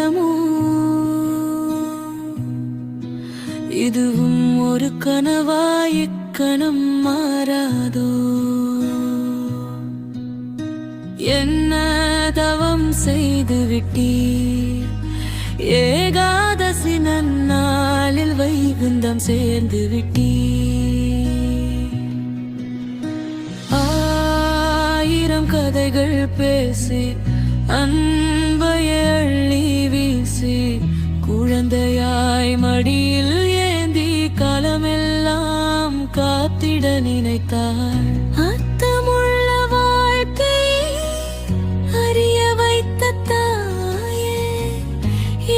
காலமோ இதுவும் ஒரு கனவாய் இக்கணம் மாறாதோ என்ன தவம் செய்து விட்டீர் ஏகாதசி நன்னாளில் வைகுந்தம் சேர்ந்து விட்டீர் ஆயிரம் கதைகள் பேசி அன்பை அள்ளி வீசி குழந்தையாய் மடியில் ஏந்தி காலமெல்லாம் காத்திட நினைத்தாள் அர்த்தமுள்ள வாழ்க்கை அறிய வைத்த தாயே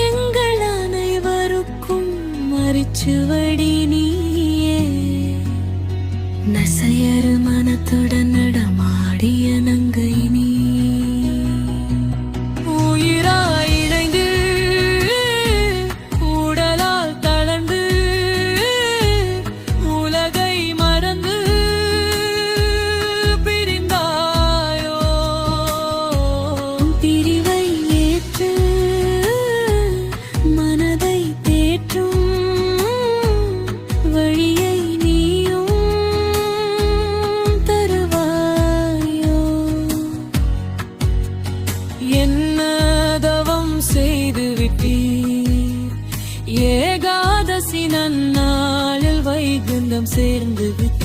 எங்கள் அனைவருக்கும் மறிச்சுவடி நீயே நசையறு மனத்துடன் நடமாடிய நங்கை நீ என்ன தவம் செய்து விட்டீர் ஏகாதசி நன்னாளில் வைகுந்தம் சேர்ந்து விட்டீர்